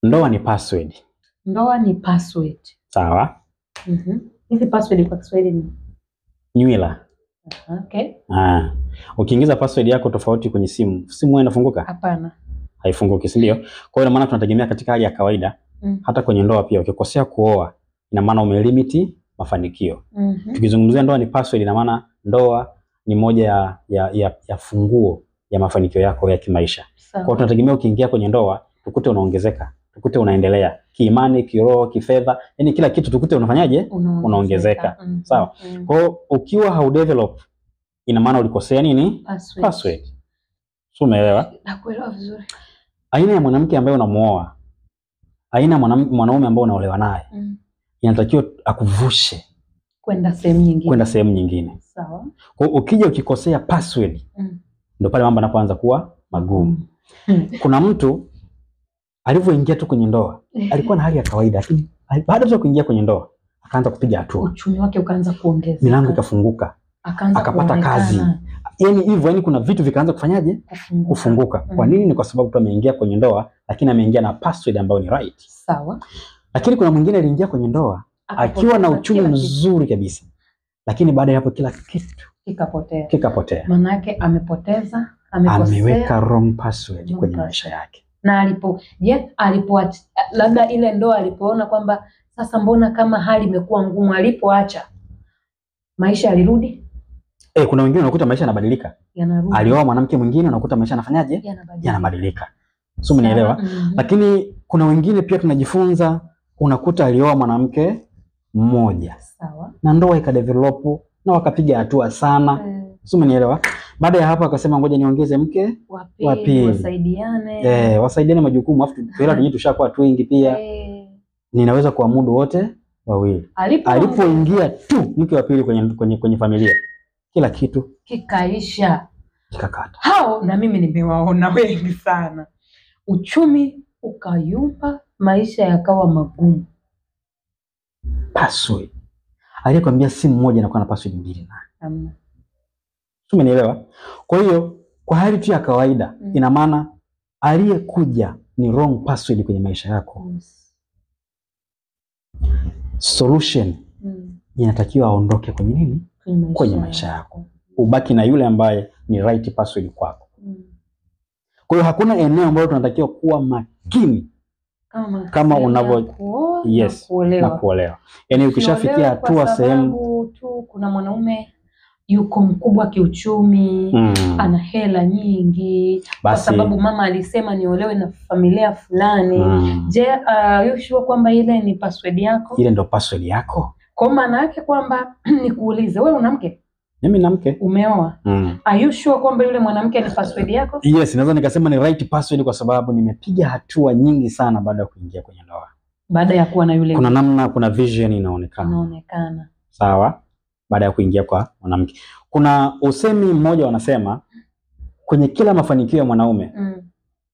Ndoa ni password. Ndoa ni password. Sawa? Hizi password kwa Kiswahili ni nywila. Okay. Ukiingiza password yako tofauti kwenye simu inafunguka? Hapana. Haifunguki, si ndio? Kwa hiyo ina maana tunategemea katika hali ya kawaida, hata kwenye ndoa pia ukikosea kuoa, ina maana umelimit mafanikio. Tukizungumzia ndoa ni password, ina maana ndoa ni moja ya funguo ya mafanikio yako ya kimaisha. Kwa hiyo tunategemea ukiingia kwenye ndoa, tukute unaongezeka, tukute unaendelea kiimani, kiroho, kifedha, yani kila kitu tukute unafanyaje? Unaongezeka. Sawa? Kwa hiyo ukiwa haudevelop, ina maana ulikosea nini? Password. Sio, umeelewa? Nakuelewa vizuri. Aina ya mwanamke ambaye unamuoa, aina mwanaume ambaye unaolewa naye, inatakiwa akuvushe kwenda sehemu nyingine. Sawa? Kwa hiyo ukija ukikosea password, ndio pale mambo yanapoanza kuwa magumu. Kuna mtu alivyoingia tu kwenye ndoa, alikuwa na hali ya kawaida, lakini baada ya kuingia kwenye ndoa, akaanza kupiga hatua. Uchumi wake ukaanza kuongezeka. Milango ikafunguka. Akapata kazi. Yaani hivyo, yani kuna vitu vikaanza kufanyaje? Kufunguka. Kwa nini? Ni kwa sababu tu ameingia kwenye ndoa, lakini ameingia na password ambayo ni right. Sawa. Lakini kuna mwingine aliingia kwenye ndoa akiwa na uchumi mzuri kabisa, lakini baada ya hapo kila kitu kikapotea. Maana yake amepoteza, ameweka wrong password kwenye maisha yake. Na labda ile ndoa alipoona kwamba sasa mbona kama hali imekuwa ngumu, alipoacha maisha yalirudi. Kuna wengine unakuta maisha yanabadilika. Alioa mwanamke mwingine unakuta maisha yanafanyaje? Yanabadilika. Sio, mnielewa? Lakini kuna wengine pia tunajifunza, unakuta alioa mwanamke mmoja. Sawa. Na ndoa ikadevelop na wakapiga hatua sana. Sio, mnielewa? Baada ya hapo akasema ngoja niongeze mke wa pili. Wasaidiane majukumu, afu hela yenyewe tushakuwa watu wengi pia. Ninaweza kuamudu wote wawili. Alipoingia tu mke wa pili kwenye familia, kila kitu kikaisha, kikakata. Hao na mimi nimewaona wengi sana. Uchumi ukayumba, maisha yakawa magumu. Password. Aliyekwambia simu moja inakuwa na password mbili na. Umenielewa? Kwa hiyo kwa hali tu ya kawaida, ina maana aliyekuja ni wrong password kwenye maisha yako. Solution inatakiwa aondoke kwenye nini? Kwenye maisha yako. Ubaki na yule ambaye ni right password kwako. Kwa hiyo hakuna eneo ambalo tunatakiwa kuwa makini kama unavyo na kuolewa. Yaani ukishafikia hatua sehemu tu kuna mwanaume yuko mkubwa kiuchumi, ana hela nyingi, kwa sababu mama alisema niolewe na familia fulani. Je, yoshiwa kwamba ile ni password yako? Ile ndio password yako. Kwa maana yake kwamba nikuulize, wewe una mke? Mimi na mke. Umeoa? Are you sure kwamba yule mwanamke ni password yako? Yes, naweza nikasema ni right password kwa sababu nimepiga hatua nyingi sana baada ya kuingia kwenye ndoa. Baada ya kuwa na yule. Kuna namna, kuna vision inaonekana. Sawa? Baada ya kuingia kwa mwanamke. Kuna usemi mmoja wanasema kwenye kila mafanikio ya mwanaume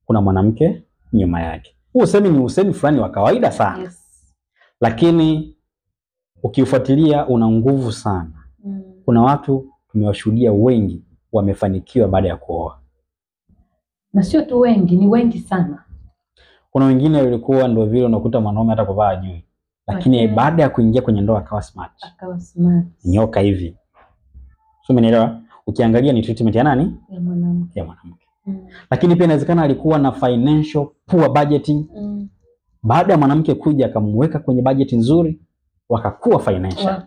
kuna mwanamke nyuma yake. Huu usemi ni usemi fulani wa kawaida sana. Yes. Lakini ukiufuatilia una nguvu sana. Kuna watu tumewashuhudia wengi wamefanikiwa baada ya kuoa. Na sio tu wengi, ni wengi sana. Kuna wengine walikuwa ndio vile unakuta mwanaume hata kuvaa juu. Lakini baada ya kuingia kwenye ndoa akawa smart. Nyoka hivi. Sio, umenielewa? Ukiangalia ni treatment ya nani? Ya mwanamke. Lakini pia inawezekana alikuwa na financial poor budgeting. Baada ya mwanamke kuja akamweka kwenye budget nzuri, wakakuwa financial.